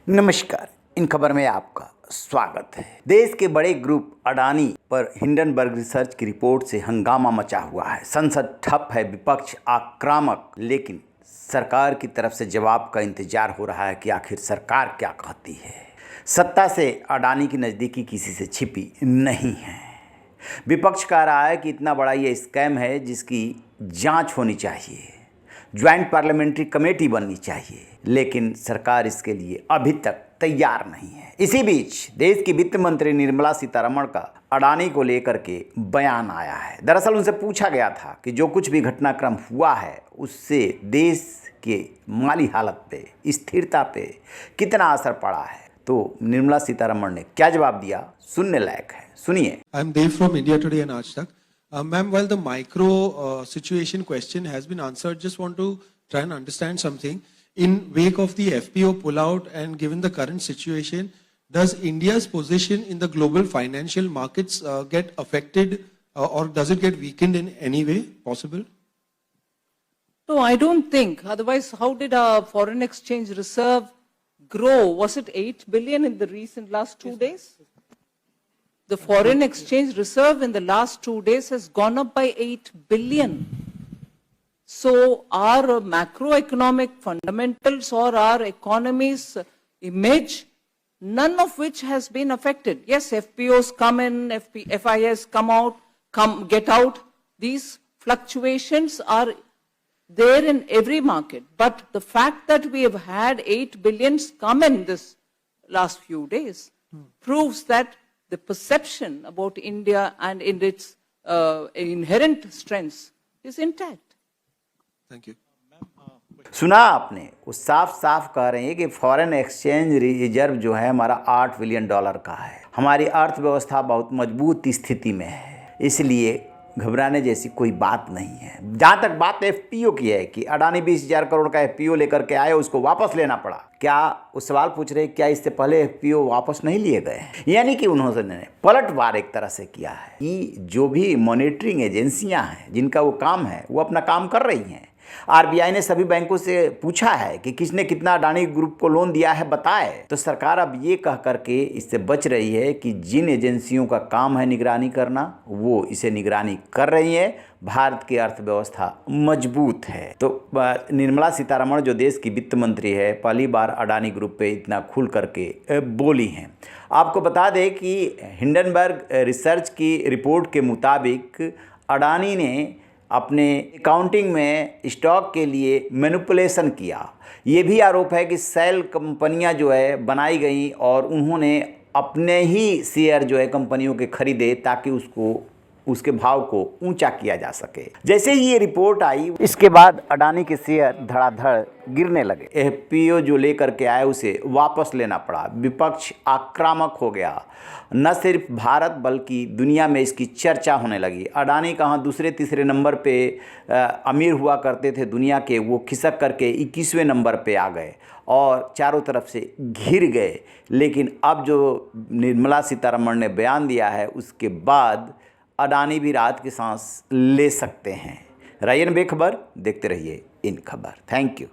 नमस्कार। इन खबर में आपका स्वागत है। देश के बड़े ग्रुप अडानी पर हिंडनबर्ग रिसर्च की रिपोर्ट से हंगामा मचा हुआ है। संसद ठप है, विपक्ष आक्रामक, लेकिन सरकार की तरफ से जवाब का इंतजार हो रहा है कि आखिर सरकार क्या कहती है। सत्ता से अडानी की नज़दीकी किसी से छिपी नहीं है। विपक्ष कह रहा है कि इतना बड़ा ये स्कैम है जिसकी जांच होनी चाहिए, ज्वाइंट पार्लियामेंट्री कमेटी बननी चाहिए, लेकिन सरकार इसके लिए अभी तक तैयार नहीं है। इसी बीच देश की वित्त मंत्री निर्मला सीतारमण का अडानी को लेकर के बयान आया है। दरअसल उनसे पूछा गया था कि जो कुछ भी घटनाक्रम हुआ है उससे देश के माली हालत पे, स्थिरता पे कितना असर पड़ा है, तो निर्मला सीतारमण ने क्या जवाब दिया, सुनने लायक है। सुनिए। I am Dev from India Today and Aaj Tak. Ma'am, while the micro situation question has been answered, just want to try and understand something. In wake of the FPO pullout and given the current situation, does India's position in the global financial markets get affected or does it get weakened in any way possible? No, I don't think. Otherwise, how did our foreign exchange reserve grow? Was it 8 billion in the last 2 days? The foreign exchange reserve in the last 2 days has gone up by 8 billion. So our macroeconomic fundamentals or our economy's image, none of which has been affected. Yes, FPOs come in, FIS come out, get out. These fluctuations are there in every market. But the fact that we have had 8 billions come in this last few days proves that the perception about India and in its inherent strengths is intact. Thank you. सुना आपने, वो साफ साफ कह रहे हैं कि foreign exchange reserve जो है हमारा $8 बिलियन का है। हमारी अर्थव्यवस्था बहुत मजबूत स्थिति में है, इसलिए घबराने जैसी कोई बात नहीं है। जहाँ तक बात एफपीओ की है कि अडानी 20,000 करोड़ का एफपीओ लेकर के आए, उसको वापस लेना पड़ा, क्या वो सवाल पूछ रहे क्या इससे पहले एफपीओ वापस नहीं लिए गए? यानी कि उन्होंने पलटवार एक तरह से किया है कि जो भी मॉनिटरिंग एजेंसियां हैं जिनका वो काम है वो अपना काम कर रही हैं। आरबीआई ने सभी बैंकों से पूछा है कि किसने कितना अडानी ग्रुप को लोन दिया है बताए। तो सरकार अब ये कह करके इससे बच रही है कि जिन एजेंसियों का काम है निगरानी करना, वो इसे निगरानी कर रही है। भारत की अर्थव्यवस्था मजबूत है। तो निर्मला सीतारमण जो देश की वित्त मंत्री है, पहली बार अडानी ग्रुप पे इतना खुल करके बोली हैं। आपको बता दें कि हिंडनबर्ग रिसर्च की रिपोर्ट के मुताबिक अडानी ने अपने अकाउंटिंग में स्टॉक के लिए मैनिपुलेशन किया। ये भी आरोप है कि सेल कंपनियां जो है बनाई गई और उन्होंने अपने ही शेयर जो है कंपनियों के खरीदे ताकि उसके भाव को ऊंचा किया जा सके। जैसे ही ये रिपोर्ट आई, इसके बाद अडानी के शेयर धड़ाधड़ गिरने लगे। एफपीओ जो लेकर के आए उसे वापस लेना पड़ा। विपक्ष आक्रामक हो गया। न सिर्फ भारत बल्कि दुनिया में इसकी चर्चा होने लगी। अडानी कहाँ दूसरे तीसरे नंबर पे अमीर हुआ करते थे दुनिया के, वो खिसक करके 21वें नंबर पे आ गए और चारों तरफ से घिर गए। लेकिन अब जो निर्मला सीतारमण ने बयान दिया है उसके बाद अडानी भी राहत की सांस ले सकते हैं। रहिए बेखबर, देखते रहिए इन खबर। Thank you.